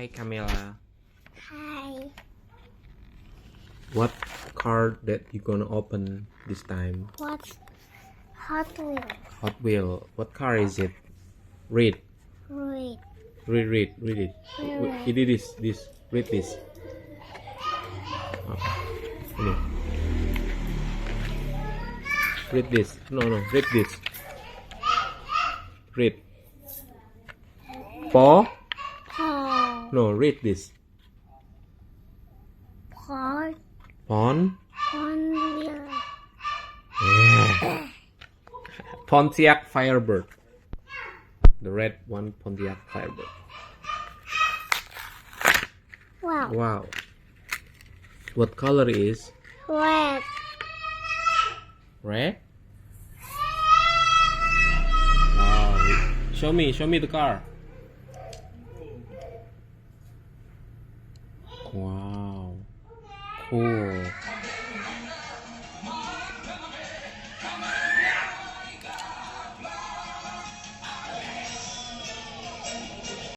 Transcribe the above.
Hi, Kamila. Hi. What car that you gonna open this time? What's Hot Wheels? Hot Wheel. What car is it? Read. Read. Read it. Read. It is this. Read this. Ini. Read this. No. Read this. Read. Paw. Paw. No. Read this. Paw. Pon. Pontiac. Yeah. Pontiac Firebird. The red one, Pontiac Firebird. Wow. Wow. What color is? Red. Red? Wow. Show me the car. Wow. Cool.